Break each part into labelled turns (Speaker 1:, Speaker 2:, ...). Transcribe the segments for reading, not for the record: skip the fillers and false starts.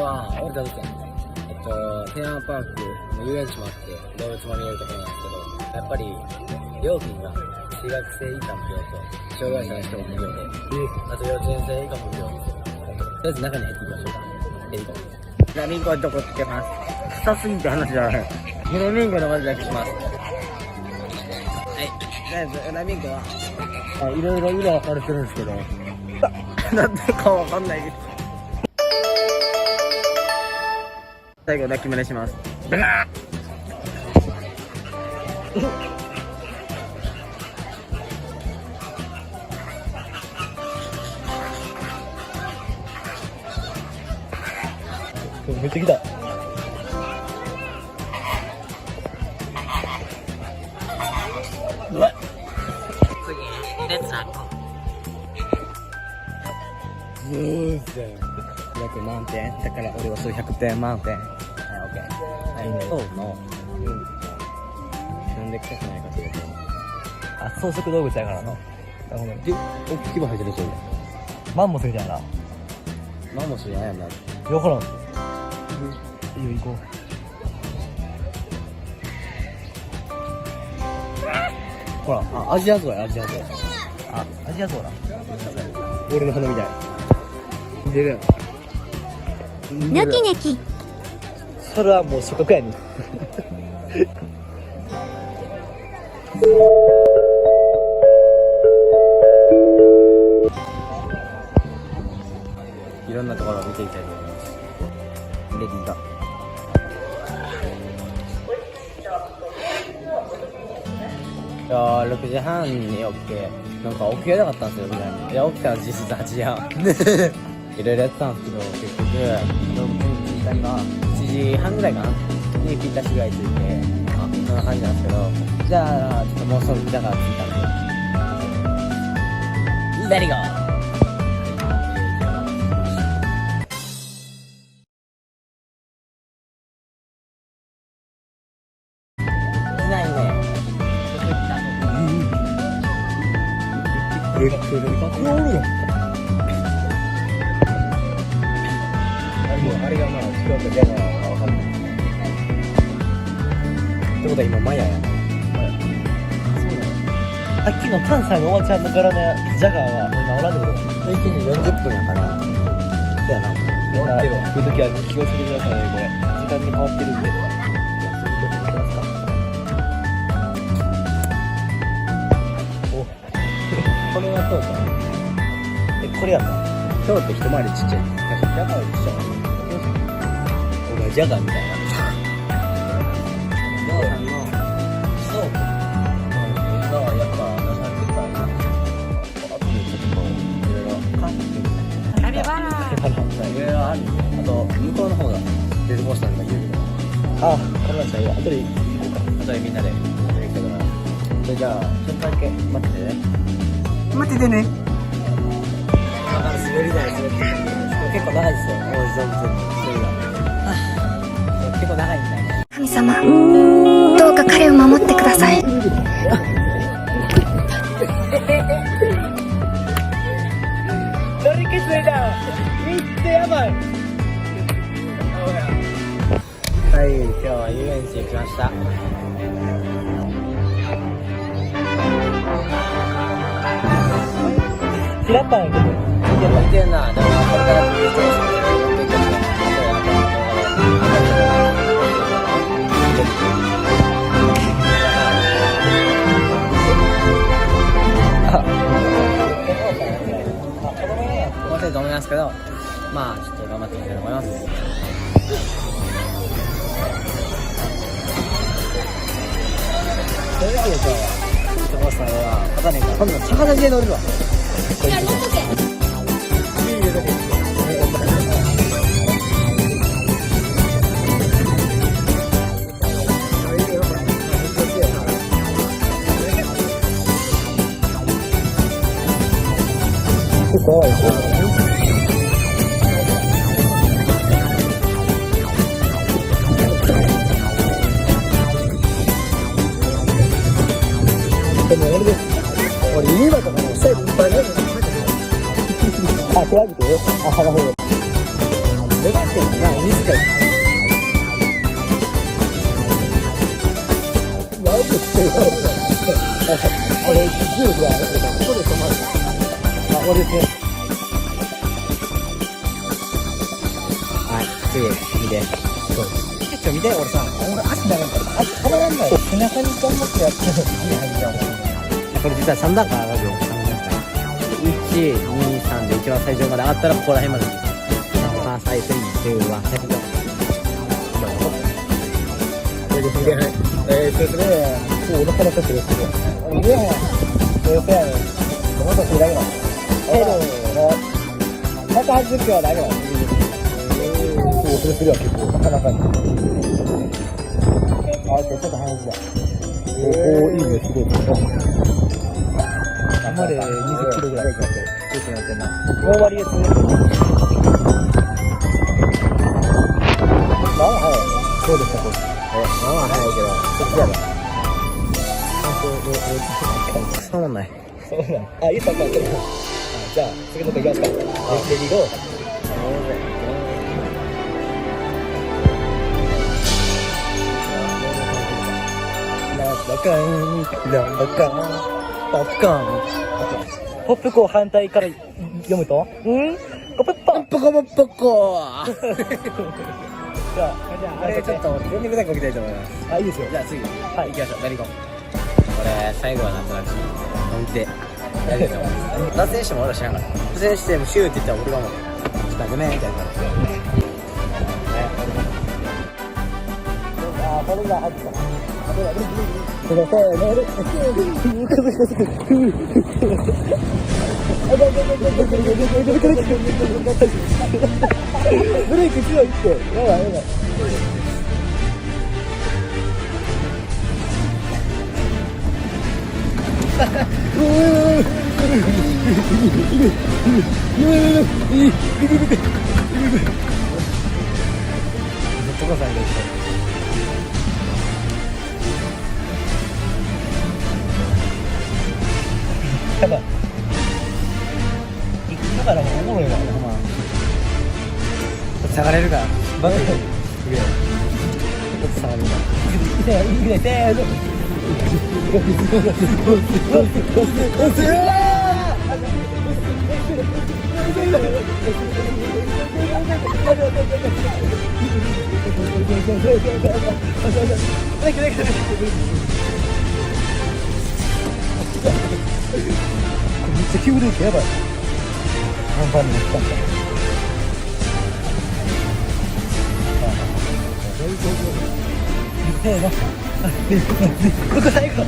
Speaker 1: は降りた時はテーマパーク遊園地もあって動物も見えるところなんですけど、やっぱり料金が中学生以下無料と障害者の人も無料で、あと幼稚園生以下も無料です。とりあえず中に入っていきましょうか。エリコフラミンゴはどこつけます？臭すぎて話じゃない。フラミンゴのまずだけします。はい、とりあえずフラミンゴはいろいろ色分かれてるんですけどなんでかわかんないです。最後抱き胸します。めっちゃ来た。うわっ、次レッツアップ。約満点だから俺はそう100点満点。はい、オッケー。はい、そうのなんで臭くないかというと、
Speaker 2: あ、草食動物やからな。なるほど。
Speaker 1: 大きい牙入ってるそうで。
Speaker 2: マンモスみたいな。
Speaker 1: マンモスじゃないやんな。
Speaker 2: よほらん。いいよ、行こう。
Speaker 1: ほら、あ、アジアゾウや、アジアゾウ。
Speaker 2: あ、アジアゾウだ。
Speaker 1: 俺の鼻みたい。出るやん。
Speaker 3: ニョキニョキ。
Speaker 2: それはもう触覚やねん。
Speaker 1: いろんなところを見ていきたいと思います。レディーが。いやー、6時半に起きて、なんか起きれなかったんですよ、みたいに。いや、起きたら実質8時半。いろいろやったんですけど、結局、動物園に着いたのが7時半ぐらいかなにぴったしぐらい着いて、あ、そんな感じなんですけど、じゃあ、ちょっともうそろじゃが着いたんで、レディーゴー。これがおるよ。あれがまあ違うかじゃないかわかんない。ってことは今マヤやな。そうなの。
Speaker 2: さっきの関西のおばちゃんの柄のジャガーはもう今おらんでくる。
Speaker 1: 1時40分やから。そうやな。
Speaker 2: 来るときは気をつけてくださいね、これ。時間に変わってるんで。
Speaker 1: これはそうか。
Speaker 2: これやった。
Speaker 1: 今日って一回りちっちゃい。ジャガーよりちっちゃい。お前ジャガーみたいな。ジャガーのそう。がやっぱ出されてたらな。あとちょっといろいろカットみたいな。いろいろある。あと向こうの方がデルモンスターが言うけど。
Speaker 2: あ、これはじゃあ後で行こうか。
Speaker 1: 後でみんなで行くから。じゃあちょっとだけ待っててね。
Speaker 2: 待っててね。
Speaker 1: 滑り台滑って結構長いですよ。滑り台。結構長いみたいな。
Speaker 3: 神様、どうか彼を守ってください。
Speaker 1: 乗り消すだ。めっちゃやばい。はい、今日は遊園地行きました。
Speaker 2: キラッパンやけど。
Speaker 1: 見てんな。でもこれから続いて面白いと思いますけど、まあちょっと頑張っていきたいと思います。というわけで今日はジェットコースターでは片ねえから今度は逆立ちで乗るわ。怖い。でも俺家だとかも最後いっぱいある。あ、手上げて。あ、腹ほど。レバってんな。
Speaker 2: こですね。
Speaker 1: はい、次、見て。見て、俺さ、
Speaker 2: 俺足長いから、足止まらんない。背中に頑張ってやってる。
Speaker 1: これ実は3段階上がるよ、3段階。1、2、3で一番最上まで上がったらここら辺まで。まあ、最初に2、1、最初だ。
Speaker 2: そうですね。お腹の時ですけど。いや、そうやね。もっとするだけだ。180キロはだけだ。それするわ、結構。なかなかに。あ、ちょっと話だ。おー、いいね、すごい。頑張れ、20キロぐらい。ちょっとやってんな。もう割りですね。まあ、はい。そうでした、そうです。
Speaker 1: まあまあ早いけど、
Speaker 2: そっちやろ。
Speaker 1: そうもんない。
Speaker 2: そうなん。あ、いいサッカーやってる。じゃあ、次の子いきますか。レディーゴー。バカン。ポップコを反対から読むとポッポ
Speaker 1: ポコポッポコ
Speaker 2: じゃあ
Speaker 1: あれちょっと読み砕きをきたいと思います。
Speaker 2: あ、いいですよ。
Speaker 1: じゃあ次、
Speaker 2: はい
Speaker 1: 行きましょう。何行こう。これ、最後はなんとなく、本気でやると思います。脱線しても俺は知らんから。脱線してもシューって言ったら俺がもう、ちょっとごめんみたいな。
Speaker 2: あ、これが入ってた。ブレーキ強いって。やばい。やばい。だからもうおもろいわ。
Speaker 1: 下がれるから。
Speaker 2: バカ。
Speaker 1: ちょっと下がるから。
Speaker 2: いいね、せーの。めっちゃ急ブレーキやばい。半端に乗ったんだ。せーの。ここ最後。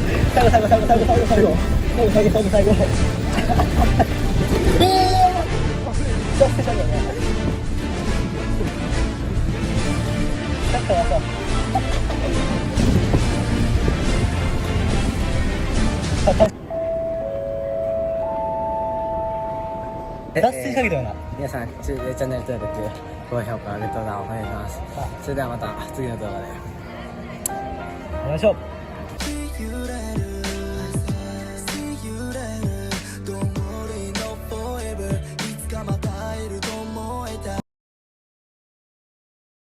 Speaker 2: 脱線したけどな。
Speaker 1: 皆さん、チャンネル登録、高評価、グッドボタンお願いします。それではまた次の動画で。
Speaker 2: お願いします。